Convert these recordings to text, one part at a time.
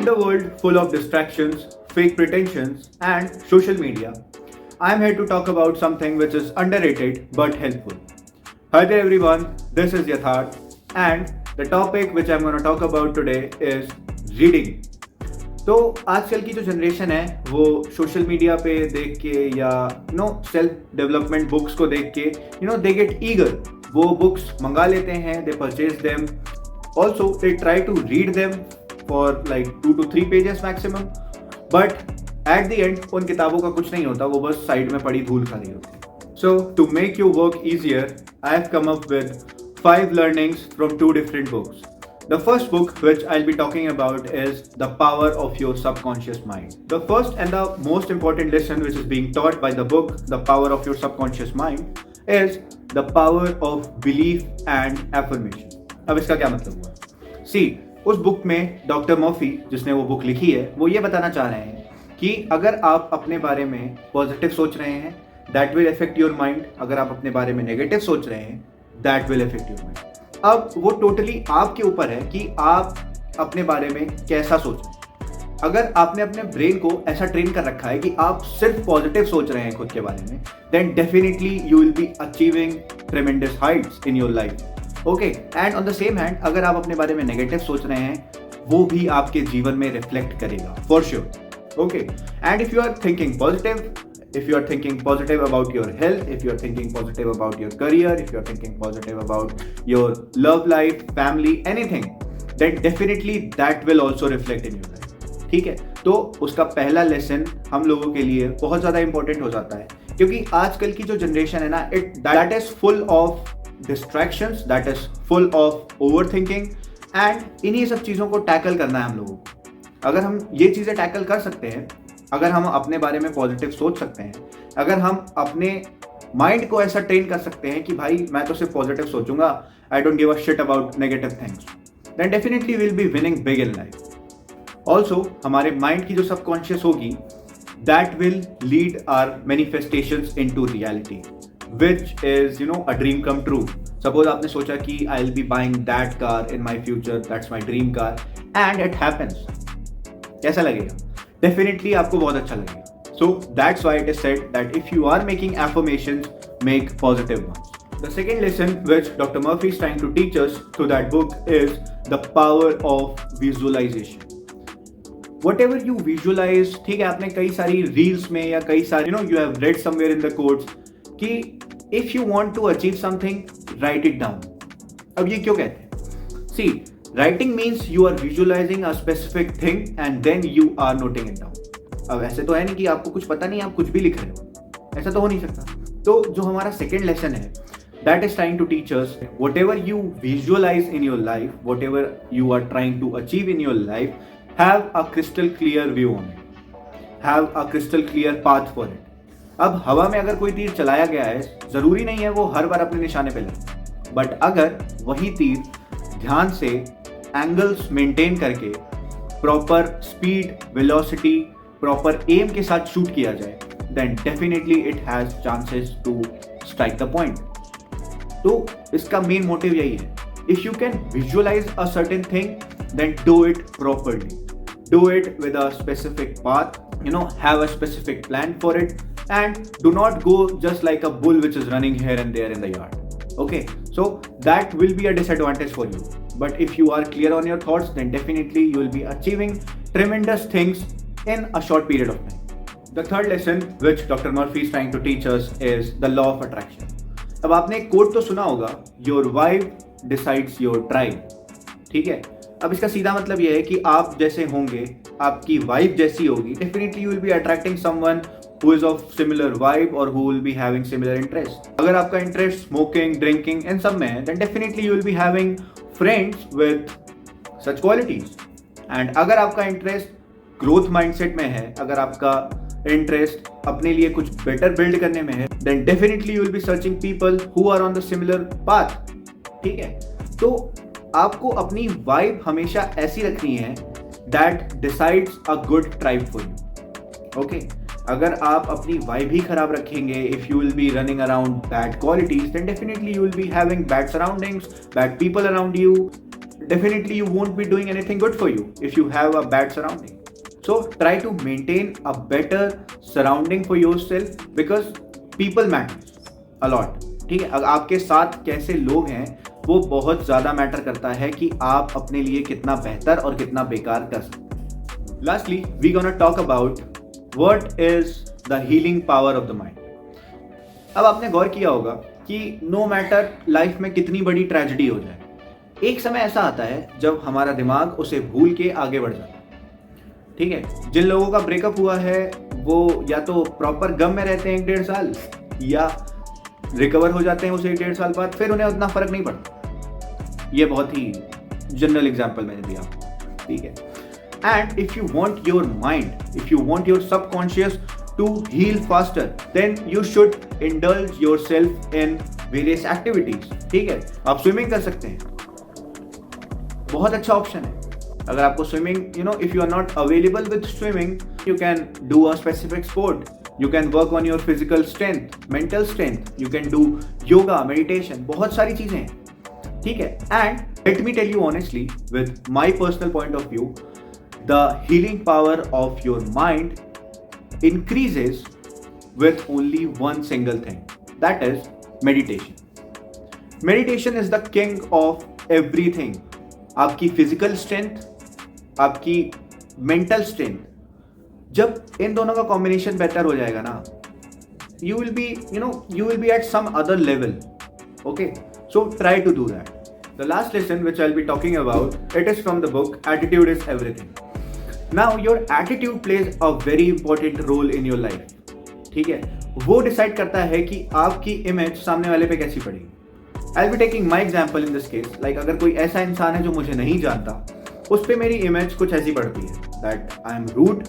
In the world full of distractions, fake pretensions, and social media, I am here to talk about something which is underrated but helpful. Hi there, everyone. This is Yatharth, and the topic which I'm going to talk about today is reading. तो आजकल की जो generation है वो social media पे देख के या सेल्फ डेवलपमेंट बुक्स को देख के दे गेट ईगर. वो बुक्स मंगा लेते हैं, they purchase them, also they try to read them for like 2 to 3 pages maximum, but at the end उन किताबों का कुछ नहीं होता, वो बस साइड में पड़ी धूल खा रही होती. So to make you work easier I have come up with 5 learnings from 2 different books. The first book which I'll be talking about is The Power of Your Subconscious Mind. The first and the most important lesson which is being taught by the book The Power of Your Subconscious Mind is the power of belief and affirmation. अब इसका क्या मतलब हुआ? See, उस book में doctor Murphy जिसने वो book लिखी है वो ये बताना चाह रहे हैं कि अगर आप अपने बारे में पॉजिटिव सोच रहे हैं that will affect your mind, अगर आप अपने बारे में नेगेटिव सोच रहे हैं that will affect your mind. अब वो टोटली आपके ऊपर है कि आप अपने बारे में कैसा सोचें. अगर आपने अपने ब्रेन को ऐसा ट्रेन कर रखा है कि आप सिर्फ पॉजिटिव सोच रहे हैं खुद के बारे में, then definitely you will be achieving tremendous heights in your life. Okay, and on the same hand अगर आप अपने बारे में नेगेटिव सोच रहे हैं वो भी आपके जीवन में रिफ्लेक्ट करेगा for sure. Okay, and if you are thinking positive, if you are thinking positive about your health, if you are thinking positive about your career, if you are thinking positive about your love life, family, anything, then definitely that will also reflect in your life. ठीक है, तो उसका पहला lesson हम लोगों के लिए बहुत ज़्यादा इंपॉर्टेंट हो जाता है क्योंकि आजकल की जो जनरेशन है ना, that is full of distractions, that is full of overthinking, and इन्हीं सब चीज़ों को टैकल करना है हम लोगों को. अगर हम ये चीज़ें टैकल कर सकते हैं, अगर हम अपने बारे में पॉजिटिव सोच सकते हैं, अगर हम अपने माइंड को ऐसा ट्रेन कर सकते हैं कि भाई मैं तो सिर्फ पॉजिटिव सोचूंगा, I don't give a shit about negative things, then definitely will be winning big in life. Also हमारे माइंड की जो सबकॉन्शियस होगी that will lead our manifestations into reality which is a dream come true. Suppose आपने सोचा कि I will be buying that car in my future, that's my dream car, and it happens. कैसा लगेगा? Definitely आपको बहुत अच्छा लगेगा. So that's why it is said that if you are making affirmations, make positive ones. The second lesson which Dr. Murphy is trying to teach us through that book is the power of visualization. Whatever you visualize, ठीक है, आपने कई सारी reels में या कई सारी you have read somewhere in the quotes कि if you want to achieve something, write it down. अब ये क्यों कहते हैं? See, writing means you are visualizing a specific thing and then you are noting it down. अब ऐसे तो है नहीं कि आपको कुछ पता नहीं, आप कुछ भी लिख रहे हो, ऐसा तो हो नहीं सकता. तो जो हमारा सेकेंड लेसन है that is trying to teach us whatever you visualize in your life, whatever you are trying to achieve in your life, have a crystal clear view on it, have a crystal clear path for it. अब हवा में अगर कोई तीर चलाया गया है, जरूरी नहीं है वो हर बार अपने निशाने पे लगे, बट अगर वही तीर ध्यान से एंगल्स मेंटेन करके proper speed, velocity, proper aim के साथ शूट किया जाए, then definitely it has chances to strike the point. तो इसका मेन मोटिव यही है. If you can visualise a certain thing, then do it properly, do it with a specific path, have a specific plan for it, and do not go just like a bull which is running here and there in the yard. Okay, so that will be a disadvantage for you. But if you are clear on your thoughts, then definitely you will be achieving tremendous things in a short period of time. The third lesson which Dr. Murphy is trying to teach us is the law of attraction. अब आपने एक coat तो सुना होगा, your vibe decides your tribe. ठीक है, अब इसका सीधा मतलब यह है कि आप जैसे होंगे, आपकी वाइब जैसी होगी, definitely you will be attracting someone who is of similar vibe or who will be having similar interest. अगर आपका interest smoking, drinking इन सब में है, then definitely you will be having friends with such qualities. And अगर आपका interest growth mindset में है, अगर आपका interest अपने लिए कुछ better build करने में है, then definitely you will be searching people who are on the similar path. ठीक है, तो आपको अपनी vibe हमेशा ऐसी रखनी है that decides a good tribe for you. Okay? अगर आप अपनी वाइब ही खराब रखेंगे, if you will be running around bad qualities, then definitely you will be having bad surroundings, bad people around you, definitely you won't be doing anything good for you if you have a bad surrounding. So try to maintain a better surrounding for yourself because people matters a lot. ठीक है, अगर आपके साथ कैसे लोग हैं वो बहुत ज़्यादा मैटर करता है कि आप अपने लिए कितना बेहतर और कितना बेकार कर सकते हैं. Lastly we gonna talk about what is the healing power of the mind. अब आपने गौर किया होगा कि नो मैटर लाइफ में कितनी बड़ी ट्रेजेडी हो जाए, एक समय ऐसा आता है जब हमारा दिमाग उसे भूल के आगे बढ़ जाता है. ठीक है, जिन लोगों का ब्रेकअप हुआ है वो या तो प्रॉपर गम में रहते हैं 1-1.5 साल या रिकवर हो जाते हैं उसे 1-1.5 साल बाद, फिर उन्हें उतना फर्क नहीं पड़ता. ये बहुत ही जनरल एग्जांपल मैंने दिया. ठीक है, and if you want your mind, if you want your subconscious to heal faster, then you should indulge yourself in various activities. ठीक है, आप स्विमिंग कर सकते हैं, बहुत अच्छा ऑप्शन है. अगर आपको swimming, if you are not available with swimming, you can do a specific sport. You can work on your physical strength, mental strength. You can do yoga, meditation. बहुत सारी चीजें हैं. ठीक है, and let me tell you honestly, with my personal point of view, the healing power of your mind increases with only one single thing. That is meditation. Meditation is the king of everything. आपकी physical strength, आपकी mental strength, जब इन दोनों का combination better हो जाएगा ना, you will be at some other level. Okay, so try to do that. The last lesson which I'll be talking about, it is from the book Attitude is Everything. Now your attitude plays a very important role in your life. ठीक है, वो decide करता है कि आपकी image सामने वाले पे कैसी पड़ेगी. I'll be taking my example in this case. Like अगर कोई ऐसा इंसान है जो मुझे नहीं जानता, उस पे मेरी इमेज कुछ ऐसी पड़ती है that I am rude,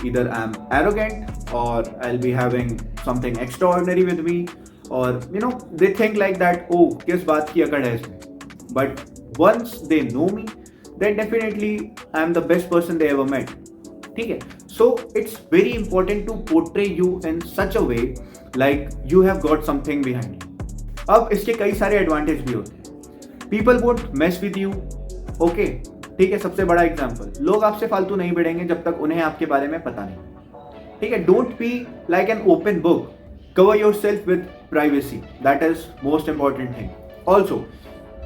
either I am arrogant, or I'll be having something extraordinary with me, or they think like that, oh किस बात की अकड़ है इसमें. But once they know me, then definitely I am the best person they ever met. ठीक है, so it's very important to portray you in such a way like you have got something behind you. अब इसके कई सारे advantage भी होते हैं. People won't mess with you. Okay, ठीक है, सबसे बड़ा एग्जांपल, लोग आपसे फालतू नहीं भिड़ेंगे जब तक उन्हें आपके बारे में पता नहीं. ठीक है, don't be like an open book. Cover yourself with privacy. That is most important thing. Also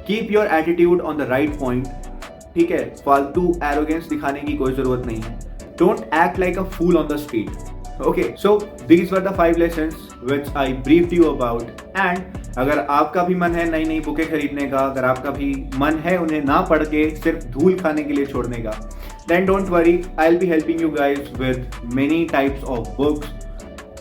keep your attitude on the right point. ठीक है, फालतू एरोगेंस दिखाने की कोई जरूरत नहीं है. Don't act like a fool on the street. Okay, so these were the 5 lessons which I briefed you about. And अगर आपका भी मन है नई नई बुकें खरीदने का, अगर आपका भी मन है उन्हें ना पढ़ के सिर्फ धूल खाने के लिए छोड़ने का, then don't worry, I'll be helping you guys with many types of books.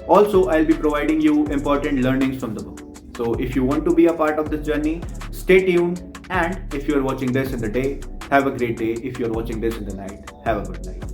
Also, I'll be providing you important learnings from the book. So if you want to be a part of this journey, stay tuned. And if you're watching this in the day, have a great day. If you're watching this in the night, have a good night.